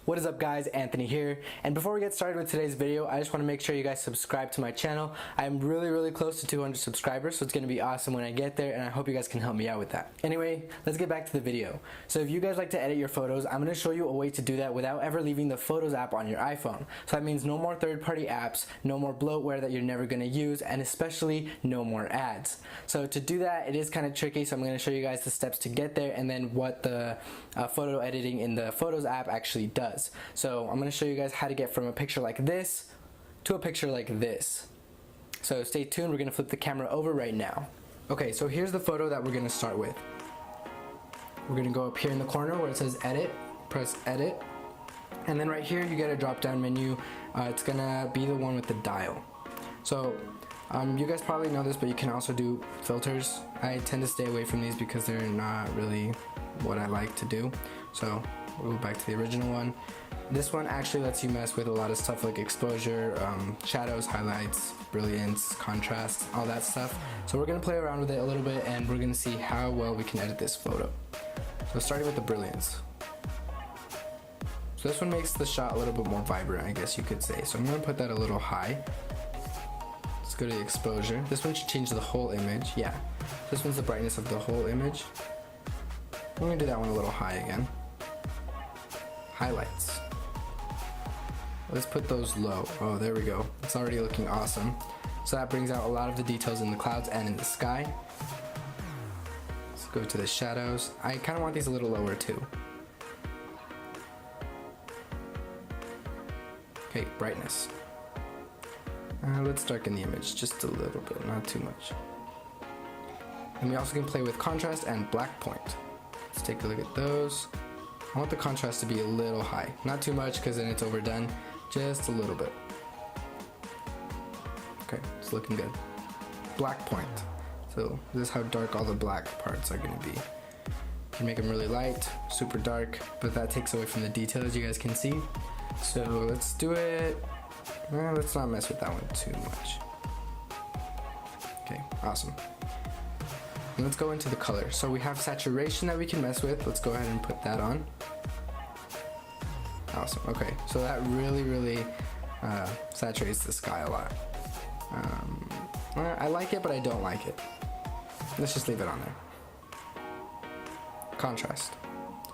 What is up guys, Anthony here, and before we get started with today's video, I just want to make sure you guys subscribe to my channel. I'm really close to 200 subscribers, so it's going to be awesome when I get there, and I hope you guys can help me out with that. Anyway, let's get back to the video. So if you guys like to edit your photos, I'm going to show you a way to do that without ever leaving the Photos app on your iPhone. So that means no more third-party apps, no more bloatware that you're never going to use, and especially no more ads. So to do that, it is kind of tricky, so I'm going to show you guys the steps to get there and then what the photo editing in the Photos app actually does. So I'm going to show you guys how to get from a picture like this to a picture like this. So stay tuned, we're going to flip the camera over right now. Okay, so here's the photo that we're going to start with. We're going to go up here in the corner where it says edit, press edit, and then right here you get a drop down menu. It's going to be the one with the dial. So you guys probably know this, but you can also do filters. I tend to stay away from these because they're not really what I like to do. So we'll go back to the original one. This one actually lets you mess with a lot of stuff like exposure, shadows, highlights, brilliance, contrast, all that stuff. So we're going to play around with it a little bit and we're going to see how well we can edit this photo. So starting with the brilliance. So this one makes the shot a little bit more vibrant, I guess you could say. So I'm going to put that a little high. Let's go to the exposure. This one should change the whole image. Yeah, this one's the brightness of the whole image. I'm going to do that one a little high again. Highlights. Let's put those low. Oh, there we go. It's already looking awesome. So that brings out a lot of the details in the clouds and in the sky. Let's go to the shadows. I kind of want these a little lower too. Okay, brightness. Let's darken the image just a little bit, not too much. And we also can play with contrast and black point. Let's take a look at those. I want the contrast to be a little high. Not too much because then it's overdone. Just a little bit. Okay, it's looking good. Black point. So this is how dark all the black parts are going to be. You can make them really light, super dark, but that takes away from the detail as you guys can see. So let's do it. Let's not mess with that one too much. Okay, awesome. And let's go into the color. So we have saturation that we can mess with. Let's go ahead and put that on. Awesome. Okay, so that really saturates the sky a lot. I like it, but I don't like it. Let's just leave it on there. Contrast.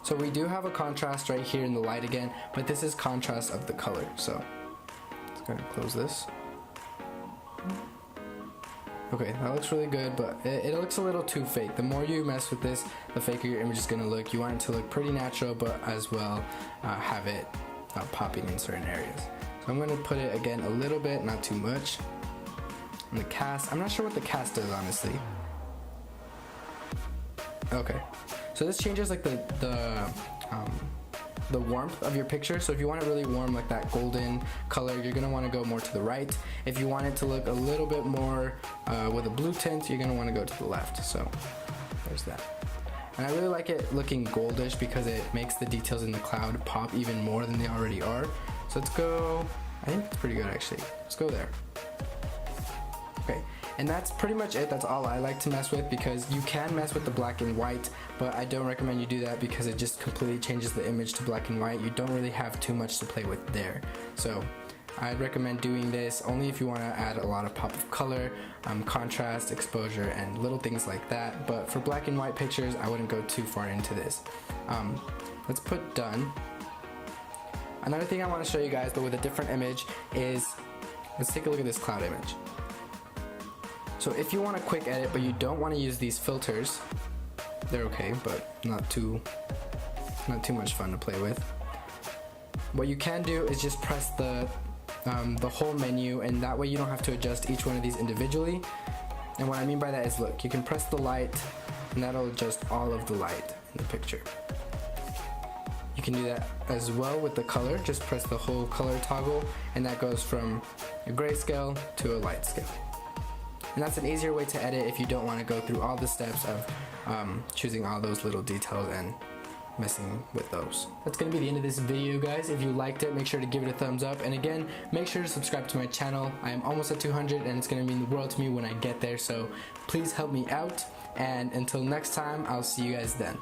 So we do have a contrast right here in the light again, but this is contrast of the color. So let's go ahead and close this. Okay, that looks really good, but it looks a little too fake. The more you mess with this, the faker your image is going to look. You want it to look pretty natural, but as well have it popping in certain areas. So I'm going to put it again a little bit, not too much. And the cast, I'm not sure what the cast does, honestly. Okay, so this changes like the warmth of your picture. So if you want it really warm, like that golden color, you're going to want to go more to the right. If you want it to look a little bit more with a blue tint, you're going to want to go to the left. So there's that. And I really like it looking goldish because it makes the details in the cloud pop even more than they already are. So let's go, I think it's pretty good actually. Let's go there. Okay, and that's pretty much it. That's all I like to mess with, because you can mess with the black and white, but I don't recommend you do that because it just completely changes the image to black and white. You don't really have too much to play with there. So I'd recommend doing this only if you want to add a lot of pop of color, contrast, exposure, and little things like that. But for black and white pictures, I wouldn't go too far into this. Let's put done. Another thing I want to show you guys, but with a different image, is let's take a look at this cloud image. So if you want a quick edit but you don't want to use these filters, they're okay, but not too much fun to play with. What you can do is just press the whole menu, and that way you don't have to adjust each one of these individually. And what I mean by that is, look, you can press the light and that'll adjust all of the light in the picture. You can do that as well with the color. Just press the whole color toggle and that goes from a grayscale to a light scale. And that's an easier way to edit if you don't want to go through all the steps of choosing all those little details and messing with those. That's going to be the end of this video, guys. If you liked it, make sure to give it a thumbs up. And again, make sure to subscribe to my channel. I am almost at 200 and it's going to mean the world to me when I get there. So please help me out. And until next time, I'll see you guys then.